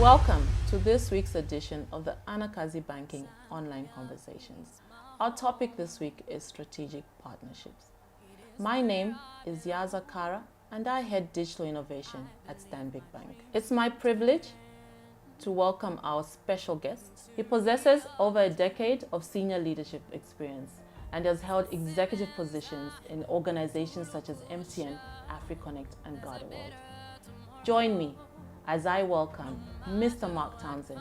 Welcome to this week's edition of the Anakazi Banking Online Conversations. Our topic this week is strategic partnerships. My name is Yaza and I head digital innovation at Stanbic Bank. It's my privilege to welcome our special guest. He possesses over a decade of senior leadership experience and has held executive positions in organizations such as MTN, AfriConnect, and GardaWorld. Join me as I welcome Mr. Mark Townsend,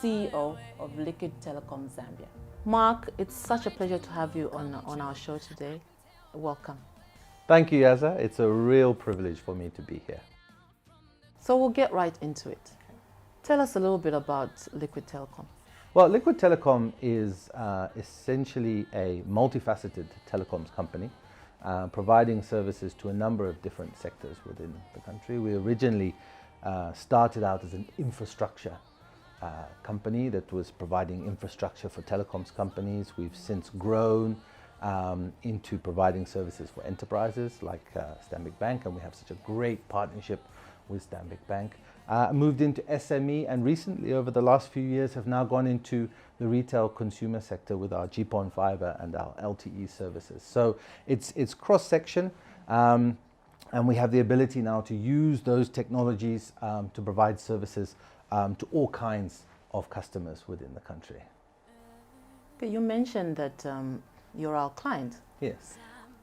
CEO of Liquid Telecom Zambia. Mark, it's such a pleasure to have you on our show today. Welcome. Thank you, Yaza. It's a real privilege for me to be here. So we'll get right into it. Tell us a little bit about Liquid Telecom. Well, Liquid Telecom is essentially a multifaceted telecoms company, providing services to a number of different sectors within the country. We originally started out as an infrastructure company that was providing infrastructure for telecoms companies. We've since grown into providing services for enterprises like Stanbic Bank, and we have such a great partnership with Stanbic Bank. Moved into SME, and recently over the last few years have now gone into the retail consumer sector with our GPON fiber and our LTE services. So it's cross-section, and we have the ability now to use those technologies to provide services to all kinds of customers within the country. Okay, you mentioned that you're our client. Yes.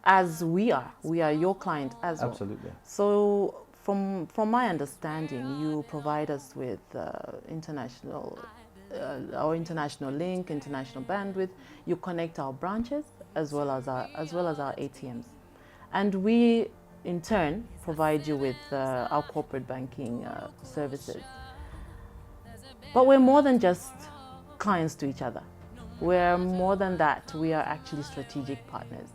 As we are your client as well. Absolutely. So from my understanding, you provide us with our international link, international bandwidth. You connect our branches as well as our ATMs, and we in turn provide you with our corporate banking services. But we're more than just clients to each other. We're more than that. We are actually strategic partners.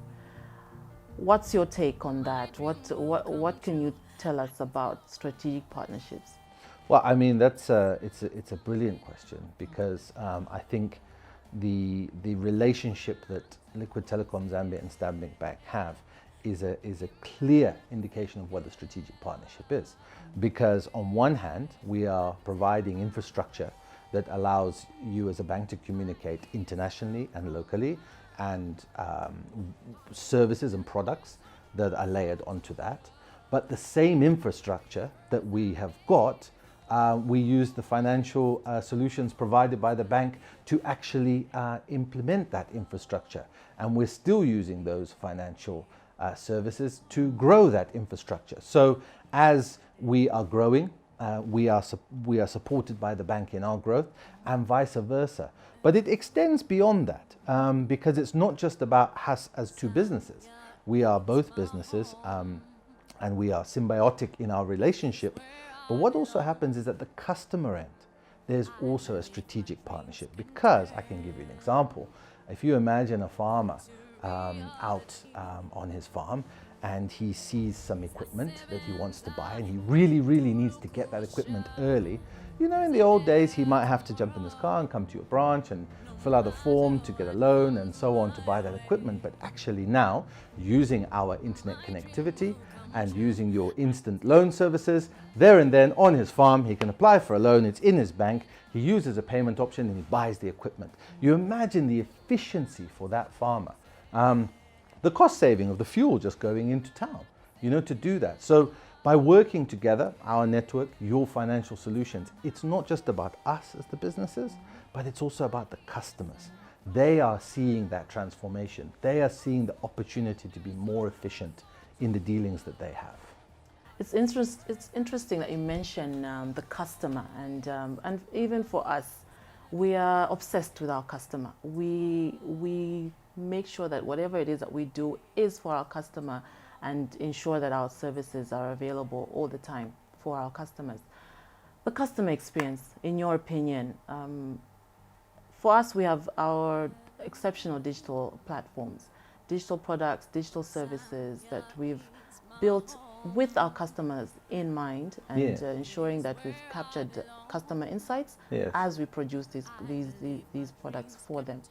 What's your take on that? What can you tell us about strategic partnerships? Well, I mean, it's a brilliant question, because I think the relationship that Liquid Telecom Zambia and Stanbic Bank have is a clear indication of what a strategic partnership is. Because on one hand, we are providing infrastructure that allows you as a bank to communicate internationally and locally, and services and products that are layered onto that. But the same infrastructure that we have got, we use the financial solutions provided by the bank to actually implement that infrastructure. And we're still using those financial services to grow that infrastructure. So as we are growing, we are supported by the bank in our growth, and vice versa. But it extends beyond that, because it's not just about us as two businesses. We are both businesses, and we are symbiotic in our relationship. But what also happens is at the customer end, there's also a strategic partnership. Because I can give you an example. If you imagine a farmer out on his farm, and he sees some equipment that he wants to buy, and he really, really needs to get that equipment early. You know, in the old days, he might have to jump in his car and come to your branch and fill out a form to get a loan and so on to buy that equipment. But actually now, using our internet connectivity and using your instant loan services, there and then on his farm, he can apply for a loan, it's in his bank, he uses a payment option and he buys the equipment. You imagine the efficiency for that farmer. The cost saving of the fuel just going into town, you know, to do that. So by working together, our network, your financial solutions, it's not just about us as the businesses, but it's also about the customers. They are seeing that transformation. They are seeing the opportunity to be more efficient in the dealings that they have. It's interesting that you mention the customer, and even for us, we are obsessed with our customer. We make sure that whatever it is that we do is for our customer, and ensure that our services are available all the time for our customers. The customer experience, in your opinion, for us, we have our exceptional digital platforms, digital products, digital services that we've built with our customers in mind, and ensuring that we've captured customer insights as we produce these products for them.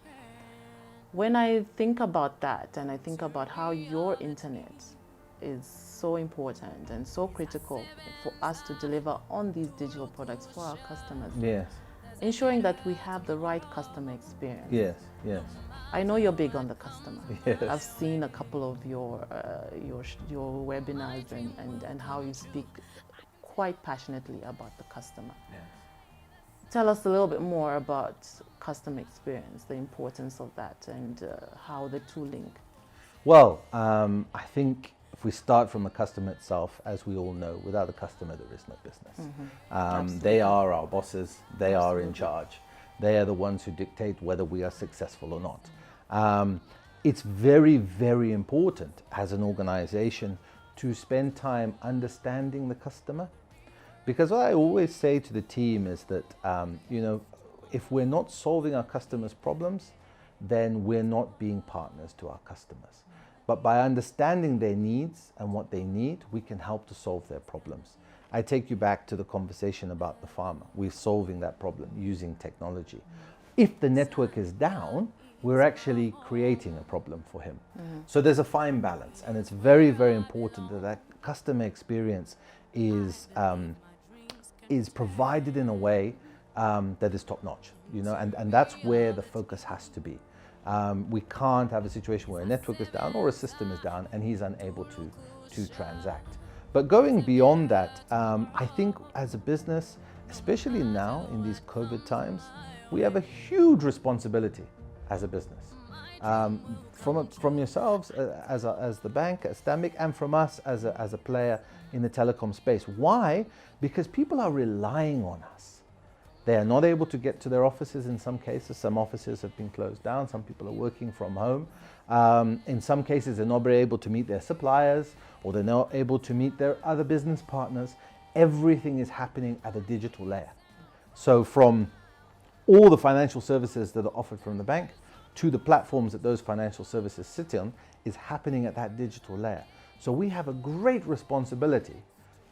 When I think about that, and I think about how your internet is so important and so critical for us to deliver on these digital products for our customers. Yes. Ensuring that we have the right customer experience. Yes. Yes. I know you're big on the customer. Yes. I've seen a couple of your webinars and how you speak quite passionately about the customer. Yeah. Tell us a little bit more about customer experience, the importance of that, and how the two link. Well, I think if we start from the customer itself, as we all know, without the customer there is no business. They are our bosses, they are in charge. They are the ones who dictate whether we are successful or not. It's very, very important as an organization to spend time understanding the customer. Because what I always say to the team is that, if we're not solving our customers' problems, then we're not being partners to our customers. But by understanding their needs and what they need, we can help to solve their problems. I take you back to the conversation about the farmer. We're solving that problem using technology. If the network is down, we're actually creating a problem for him. So there's a fine balance, and it's very, very important that that customer experience is provided in a way that is top-notch, and that's where the focus has to be. We can't have a situation where a network is down or a system is down and he's unable to transact. But going beyond that, I think as a business, especially now in these COVID times, we have a huge responsibility as a business. From yourselves as the bank, as Stanbic, and from us as a player in the telecom space. Why? Because people are relying on us. They are not able to get to their offices in some cases. Some offices have been closed down. Some people are working from home. In some cases, they're not able to meet their suppliers, or they're not able to meet their other business partners. Everything is happening at a digital layer. So from all the financial services that are offered from the bank to the platforms that those financial services sit on is happening at that digital layer. So we have a great responsibility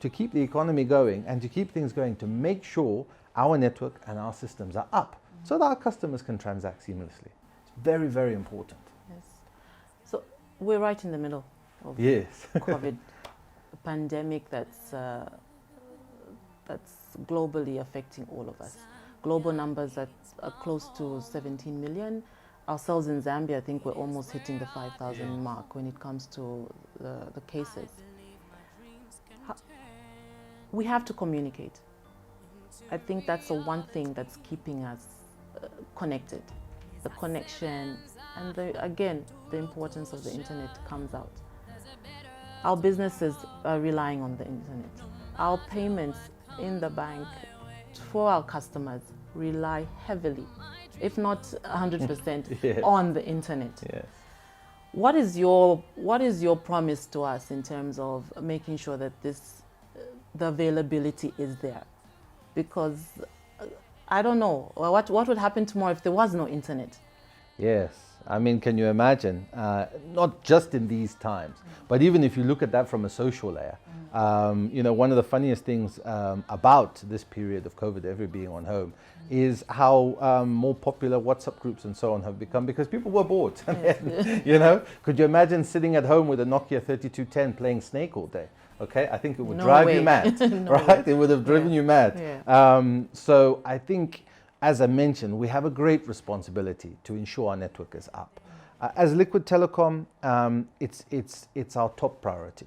to keep the economy going and to keep things going, to make sure our network and our systems are up so that our customers can transact seamlessly. It's very, very important. Yes. So we're right in the middle of Yes. COVID, a pandemic that's globally affecting all of us. Global numbers that are close to 17 million. Ourselves in Zambia, I think we're almost hitting the 5,000 mark when it comes to the cases. We have to communicate. I think that's the one thing that's keeping us connected. The connection, and again, the importance of the internet comes out. Our businesses are relying on the internet. Our payments in the bank for our customers rely heavily, if not 100%, Yes. on the internet. Yes. What is your promise to us in terms of making sure that the availability is there? Because I don't know what would happen tomorrow if there was no internet. Yes, I mean, can you imagine? Not just in these times, but even if you look at that from a social layer, one of the funniest things about this period of COVID, everybody being on home, is how more popular WhatsApp groups and so on have become, because people were bored. Yes. Could you imagine sitting at home with a Nokia 3210 playing Snake all day? Okay, I think it would No drive way. you mad, No right? way. It would have driven you mad. Yeah. So I think, as I mentioned, we have a great responsibility to ensure our network is up. As Liquid Telecom, it's our top priority.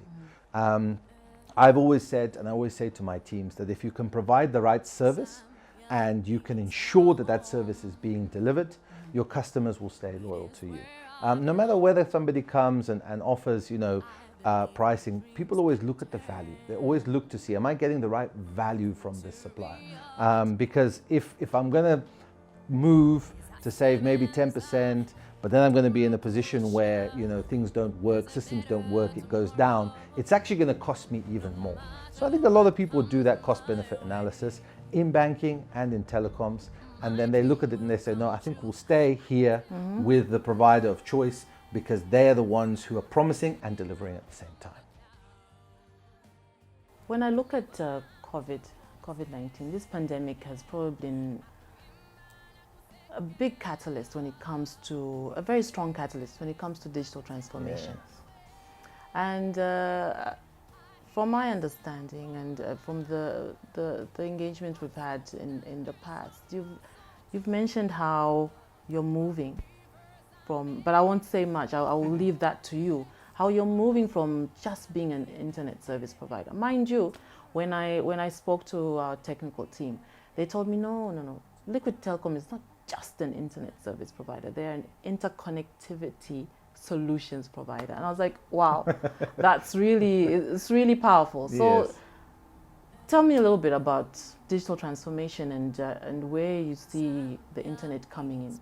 I've always said, and I always say to my teams, that if you can provide the right service and you can ensure that that service is being delivered, your customers will stay loyal to you. No matter whether somebody comes and offers, pricing, people always look at the value. They always look to see, am I getting the right value from this supplier? Because if I'm going to move to save maybe 10%, but then I'm going to be in a position where things don't work, systems don't work, it goes down, it's actually going to cost me even more. So I think a lot of people do that cost-benefit analysis in banking and in telecoms, and then they look at it and they say, no, I think we'll stay here with the provider of choice, because they're the ones who are promising and delivering at the same time. When I look at COVID-19, this pandemic has probably been a big catalyst when it comes to, a very strong catalyst when it comes to digital transformation. Yes. And from my understanding and from the engagement we've had in the past, you've mentioned how you're moving from, but I won't say much, I will leave that to you, how you're moving from just being an internet service provider. Mind you, when I spoke to our technical team, they told me, no, Liquid Telecom is not just an internet service provider, they're an interconnectivity solutions provider. And I was like, wow, it's really powerful. So Yes. tell me a little bit about digital transformation and where you see the internet coming in.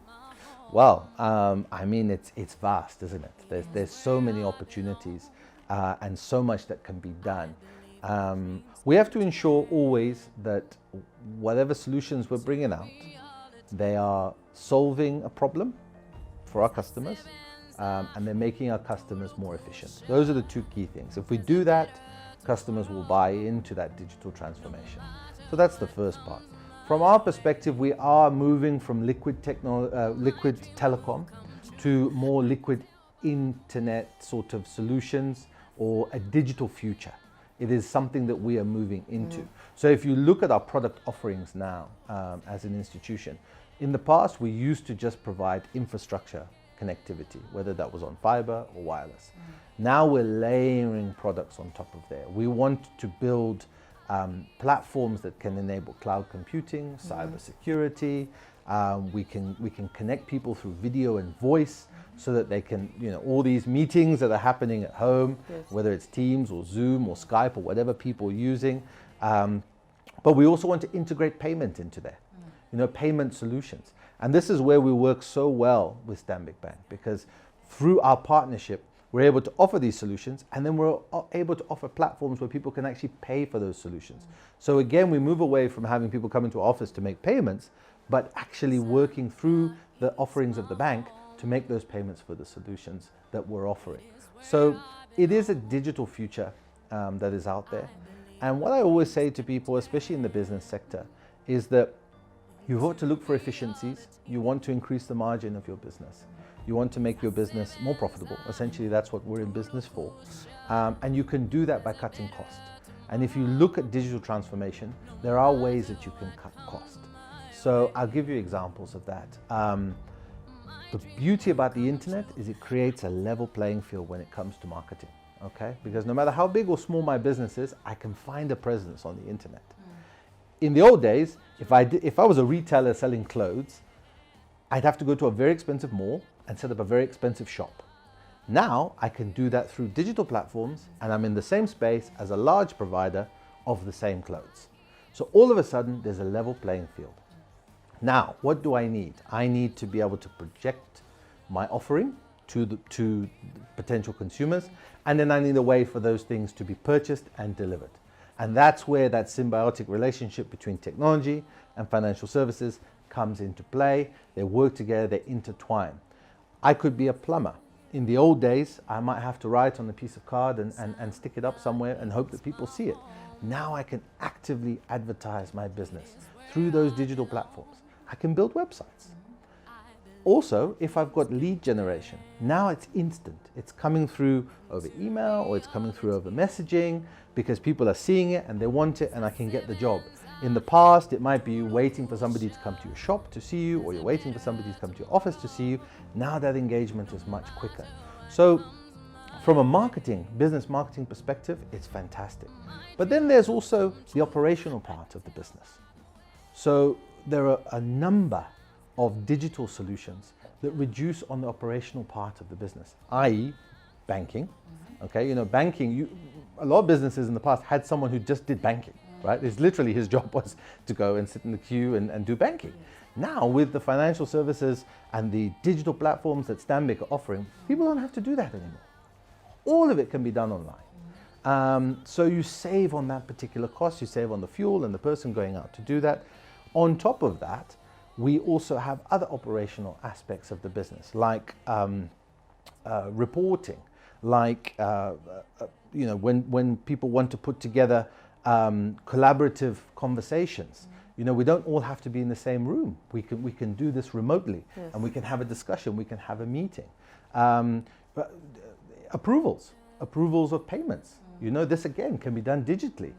Well, I mean, it's vast, isn't it? There's so many opportunities and so much that can be done. We have to ensure always that whatever solutions we're bringing out, they are solving a problem for our customers and they're making our customers more efficient. Those are the two key things. If we do that, customers will buy into that digital transformation. So that's the first part. From our perspective, we are moving from liquid telecom to more liquid internet sort of solutions or a digital future. It is something that we are moving into. So if you look at our product offerings now as an institution, in the past we used to just provide infrastructure connectivity, whether that was on fiber or wireless. Now we're layering products on top of there. We want to build platforms that can enable cloud computing, cyber security. We can connect people through video and voice so that they can, all these meetings that are happening at home, whether it's Teams or Zoom or Skype or whatever people are using. But we also want to integrate payment into there, payment solutions. And this is where we work so well with Stanbic Bank, because through our partnership, we're able to offer these solutions, and then we're able to offer platforms where people can actually pay for those solutions. So again, we move away from having people come into our office to make payments, but actually working through the offerings of the bank to make those payments for the solutions that we're offering. So it is a digital future that is out there. And what I always say to people, especially in the business sector, is that you want to look for efficiencies. You want to increase the margin of your business. You want to make your business more profitable. Essentially, that's what we're in business for. And you can do that by cutting costs. And if you look at digital transformation, there are ways that you can cut cost. So I'll give you examples of that. The beauty about the internet is it creates a level playing field when it comes to marketing, okay? Because no matter how big or small my business is, I can find a presence on the internet. In the old days, if I was a retailer selling clothes, I'd have to go to a very expensive mall and set up a very expensive shop. Now I can do that through digital platforms, and I'm in the same space as a large provider of the same clothes. So all of a sudden, there's a level playing field. Now, what do I need? I need to be able to project my offering to potential consumers, and then I need a way for those things to be purchased and delivered. And that's where that symbiotic relationship between technology and financial services comes into play. They work together, they intertwine. I could be a plumber. In the old days, I might have to write on a piece of card and stick it up somewhere and hope that people see it. Now I can actively advertise my business through those digital platforms. I can build websites. Also, if I've got lead generation, now it's instant. It's coming through over email or it's coming through over messaging because people are seeing it and they want it, and I can get the job. In the past, it might be you waiting for somebody to come to your shop to see you, or you're waiting for somebody to come to your office to see you. Now that engagement is much quicker. So from a business marketing perspective, it's fantastic. But then there's also the operational part of the business. So there are a number of digital solutions that reduce on the operational part of the business, i.e. banking. Okay, banking, a lot of businesses in the past had someone who just did banking, right? It's literally his job was to go and sit in the queue and do banking. Now with the financial services and the digital platforms that Stanbic are offering, people don't have to do that anymore. All of it can be done online. So you save on that particular cost, you save on the fuel and the person going out to do that. On top of that, we also have other operational aspects of the business, like reporting, like when people want to put together collaborative conversations. We don't all have to be in the same room. We can do this remotely, and we can have a discussion. We can have a meeting. Approvals. approvals of payments. You know, this again can be done digitally.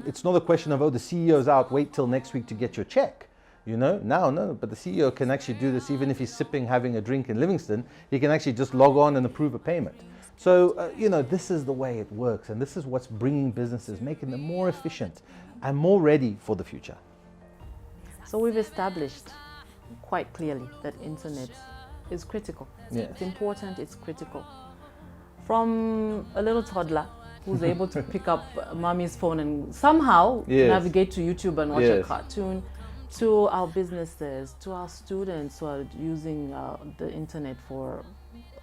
It's not a question of, oh, the CEO's out, wait till next week to get your check. You know, no, but the CEO can actually do this even if he's sipping, having a drink in Livingston. He can actually just log on and approve a payment. So, you know, this is the way it works, and this is what's bringing businesses, making them more efficient and more ready for the future. So we've established quite clearly that internet is critical. Yes. It's important, it's critical. From a little toddler who's able to pick up mommy's phone and somehow navigate to YouTube and watch a cartoon, to our businesses, to our students who are using the internet for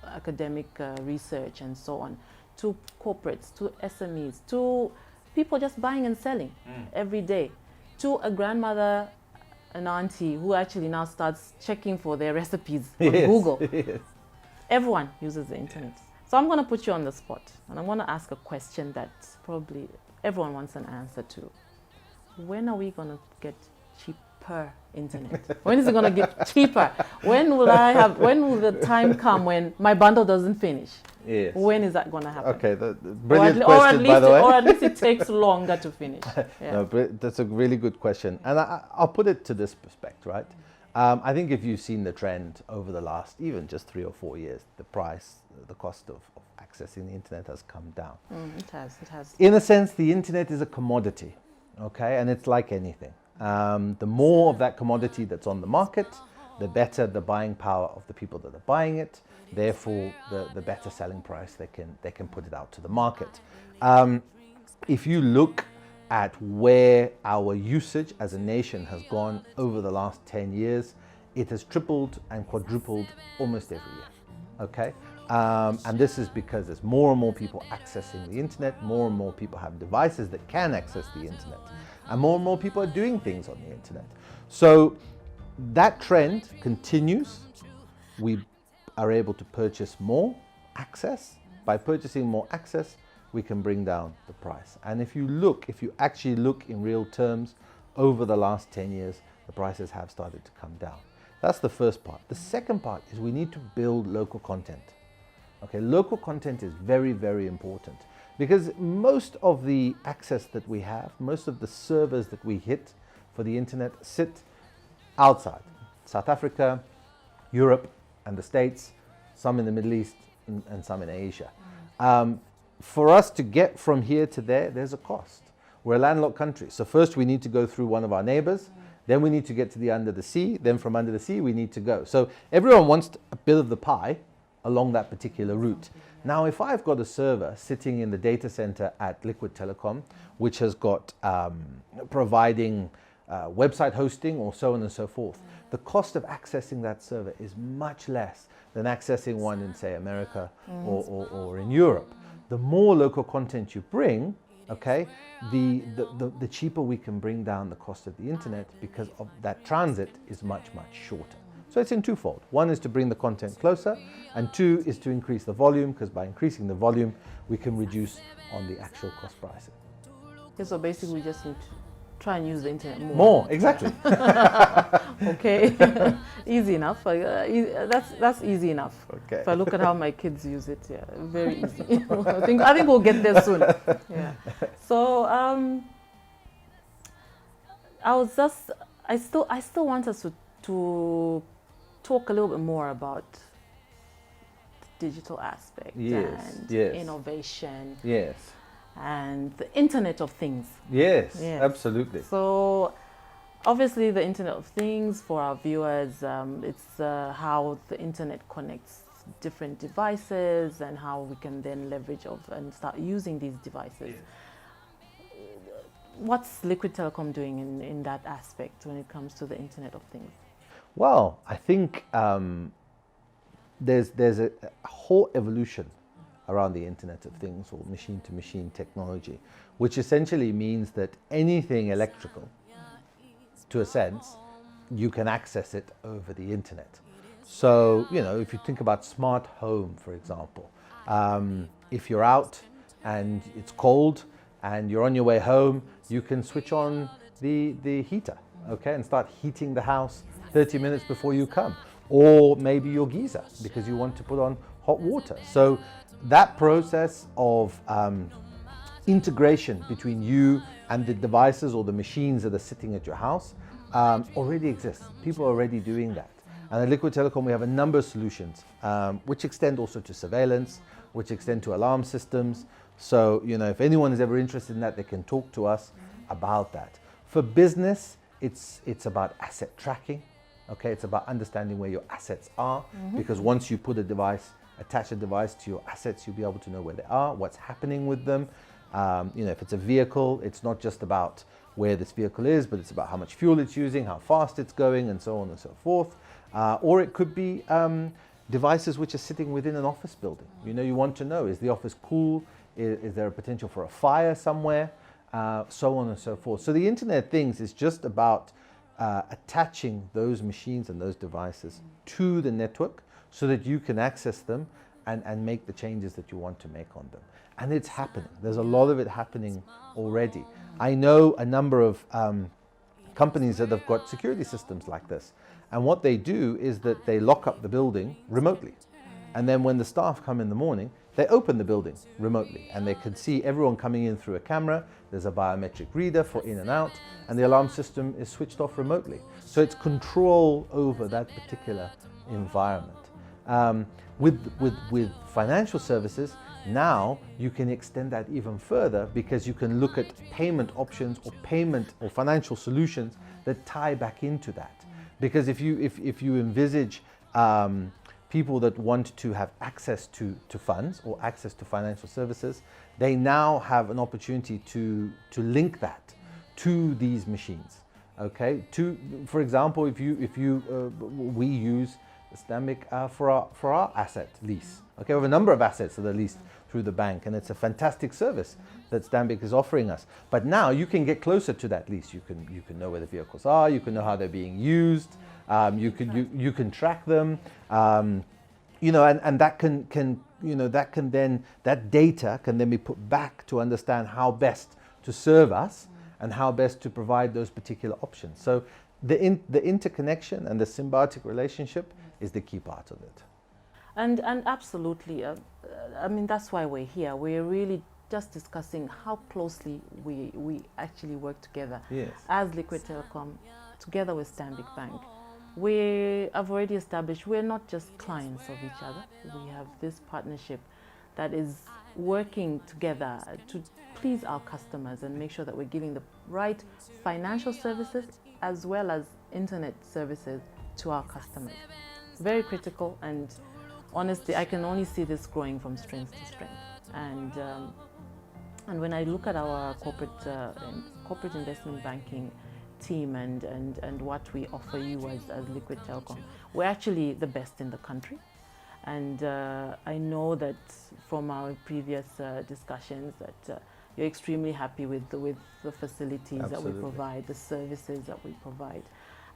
academic research and so on, to corporates, to SMEs, to people just buying and selling every day, to a grandmother, an auntie who actually now starts checking for their recipes on Google. Everyone uses the internet. So I'm going to put you on the spot, and I'm going to ask a question that probably everyone wants an answer to. When are we going to get cheaper internet? When is it going to get cheaper? When will the time come when my bundle doesn't finish? Yes. When is that going to happen? Okay, brilliant question, by the way. Or at least it takes longer to finish. Yeah. No, but that's a really good question. And I'll put it to this perspective, right? I think if you've seen the trend over the last even just 3 or 4 years, the cost of accessing the internet has come down. It has. In a sense, the internet is a commodity, okay? And it's like anything. The more of that commodity that's on the market, the better the buying power of the people that are buying it. Therefore, the better selling price they can put it out to the market. If you look at where our usage as a nation has gone over the last 10 years, it has tripled and quadrupled almost every year, okay? And this is because there's more and more people accessing the internet, more and more people have devices that can access the internet, and more people are doing things on the internet. So that trend continues. We are able to purchase more access. By purchasing more access, we can bring down the price. And if you actually look in real terms, over the last 10 years, the prices have started to come down. That's the first part. The second part is we need to build local content. Okay, local content is very, very important because most of the access that we have, most of the servers that we hit for the internet sit outside. South Africa, Europe, and the States, some in the Middle East, and some in Asia. For us to get from here to there, there's a cost. We're a landlocked country. So first we need to go through one of our neighbors, then we need to get to the under the sea, then from under the sea we need to go. So everyone wants a bit of the pie along that particular route. Now, if I've got a server sitting in the data center at Liquid Telecom, which has got providing website hosting or so on and so forth, the cost of accessing that server is much less than accessing one in, say, America or in Europe. The more local content you bring, okay, the cheaper we can bring down the cost of the internet because of that transit is much, much shorter. So it's in twofold. One is to bring the content closer, and two is to increase the volume, because by increasing the volume, we can reduce on the actual cost pricing. Okay, so basically we just need to try and use the internet more. More, exactly. Okay, easy enough. That's easy enough. Okay. If I look at how my kids use it, yeah, very easy. I think we'll get there soon. Yeah. So I still want us to talk a little bit more about the digital aspect and innovation. Yes. And the Internet of Things. Yes, absolutely. So obviously the Internet of Things, for our viewers, it's how the internet connects different devices and how we can then leverage and start using these devices. Yes. What's Liquid Telecom doing in that aspect when it comes to the Internet of Things? Well, I think there's a whole evolution around the Internet of Things, or machine-to-machine technology, which essentially means that anything electrical, to a sense, you can access it over the internet. So, you know, if you think about smart home, for example, if you're out and it's cold and you're on your way home, you can switch on the heater, okay, and start heating the house 30 minutes before you come. Or maybe your geyser, because you want to put on hot water. So that process of integration between you and the devices or the machines that are sitting at your house already exists. People are already doing that. And at Liquid Telecom, we have a number of solutions which extend also to surveillance, which extend to alarm systems. So, if anyone is ever interested in that, they can talk to us about that. For business, it's about asset tracking. Okay, it's about understanding where your assets are, because once you attach a device to your assets, you'll be able to know where they are, what's happening with them. If it's a vehicle, it's not just about where this vehicle is, but it's about how much fuel it's using, how fast it's going, and so on and so forth. Or it could be devices which are sitting within an office building. You want to know, is the office cool? Is there a potential for a fire somewhere? So on and so forth. So the Internet of Things is just about attaching those machines and those devices to the network so that you can access them and make the changes that you want to make on them. And it's happening. There's a lot of it happening already. I know a number of companies that have got security systems like this. And what they do is that they lock up the building remotely. And then when the staff come in the morning, they open the building remotely and they can see everyone coming in through a camera. There's a biometric reader for in and out, and the alarm system is switched off remotely. So it's control over that particular environment. With financial services, now you can extend that even further, because you can look at payment options or financial solutions that tie back into that. Because if you envisage people that want to have access to funds or access to financial services, they now have an opportunity to link that to these machines. Okay, for example, we use Stanbic for our asset lease. Okay, we have a number of assets that are leased through the bank, and it's a fantastic service that Stanbic is offering us. But now you can get closer to that lease. You can know where the vehicles are. You can know how they're being used. You can track them. And that data can then be put back to understand how best to serve us and how best to provide those particular options. So the interconnection and the symbiotic relationship is the key part of it. And absolutely, that's why we're here. We're really just discussing how closely we actually work together. Yes. As Liquid Telecom, together with Stanbic Bank. We have already established we're not just clients of each other. We have this partnership that is working together to please our customers and make sure that we're giving the right financial services as well as internet services to our customers. Very critical, and honestly, I can only see this growing from strength to strength. And when I look at our corporate investment banking team and what we offer you as Liquid Telecom, we're actually the best in the country. And I know that from our previous discussions that you're extremely happy with the facilities Absolutely. that we provide, the services that we provide.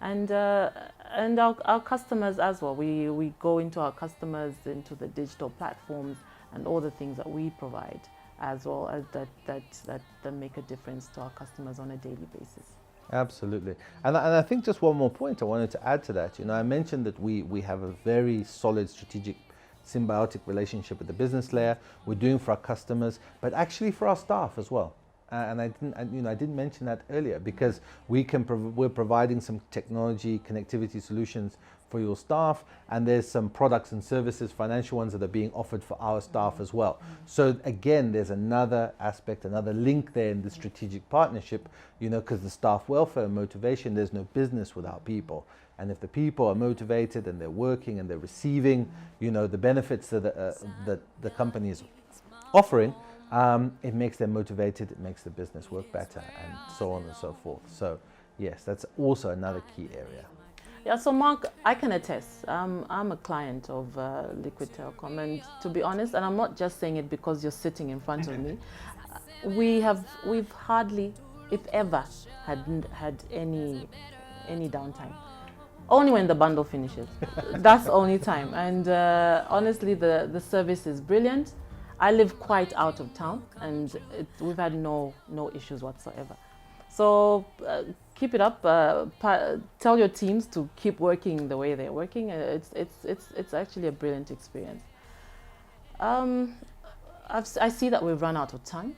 And our customers as well. We go into our customers, into the digital platforms and all the things that we provide as well as that make a difference to our customers on a daily basis. Absolutely. And I think just one more point I wanted to add to that. I mentioned that we have a very solid strategic symbiotic relationship at the business layer. We're doing for our customers, but actually for our staff as well. And I didn't mention that earlier, because we're providing some technology connectivity solutions for your staff, and there's some products and services, financial ones, that are being offered for our staff as well. So again, there's another aspect, another link there in the strategic partnership, because the staff welfare and motivation, there's no business without people. And if the people are motivated and they're working and they're receiving, the benefits that the company is offering, it makes them motivated, it makes the business work better, and so on and so forth. So yes, that's also another key area. Yeah, so Mark, I can attest. I'm a client of Liquid Telecom, and to be honest, and I'm not just saying it because you're sitting in front of me, we've hardly, if ever, had any downtime. Only when the bundle finishes. That's the only time. And honestly, the service is brilliant. I live quite out of town, and we've had no issues whatsoever. So keep it up. Tell your teams to keep working the way they're working. It's actually a brilliant experience. I see that we've run out of time.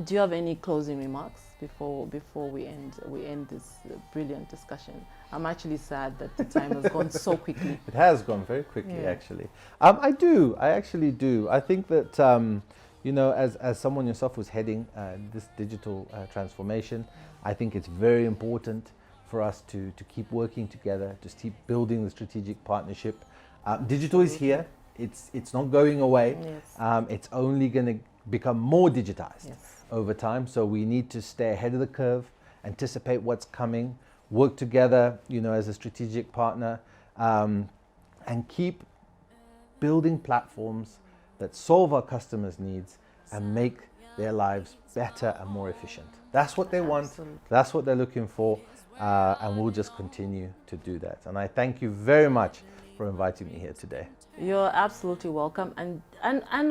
Do you have any closing remarks before we end this brilliant discussion? I'm actually sad that the time has gone so quickly. It has gone very quickly, Yeah. actually. I actually do. I think that, you know, as someone yourself who's heading this digital transformation, I think it's very important for us to keep working together, to keep building the strategic partnership. Digital is here. It's not going away. Yes. It's only going to become more digitized Yes. over time. So we need to stay ahead of the curve, anticipate what's coming, work together, you know, as a strategic partner, and keep building platforms that solve our customers' needs and make their lives better and more efficient. That's what they want. Absolutely. That's what they're looking for. And we'll just continue to do that. And I thank you very much for inviting me here today. You're absolutely welcome. And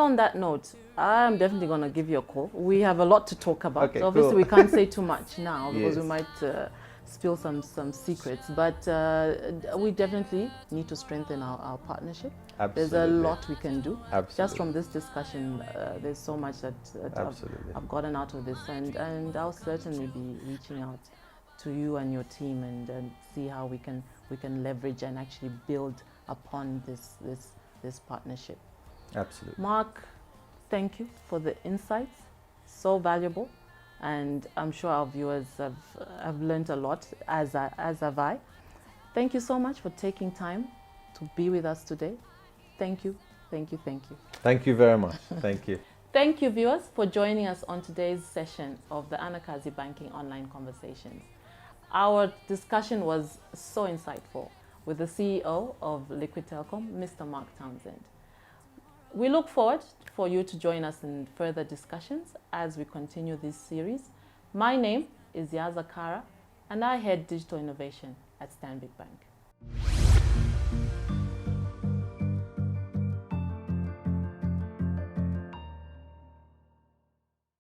on that note, I'm definitely going to give you a call. We have a lot to talk about. Okay, Obviously, cool. we can't say too much now because we Yes. might spill some secrets. But we definitely need to strengthen our partnership. There's a Absolutely. lot we can do. Absolutely. Just from this discussion, there's so much that Absolutely. I've gotten out of this. And I'll certainly be reaching out to you and your team and see how we can leverage and actually build upon this partnership. Absolutely. Mark, thank you for the insights, so valuable, and I'm sure our viewers have learned a lot, as have I. Thank you so much for taking time to be with us today. Thank you, thank you, thank you. Thank you very much. Thank you. Thank you, viewers, for joining us on today's session of the Anakazi Banking Online Conversations. Our discussion was so insightful with the CEO of Liquid Telecom, Mr. Mark Townsend. We look forward for you to join us in further discussions as we continue this series. My name is Yaza, and I head digital innovation at Stanbic Bank.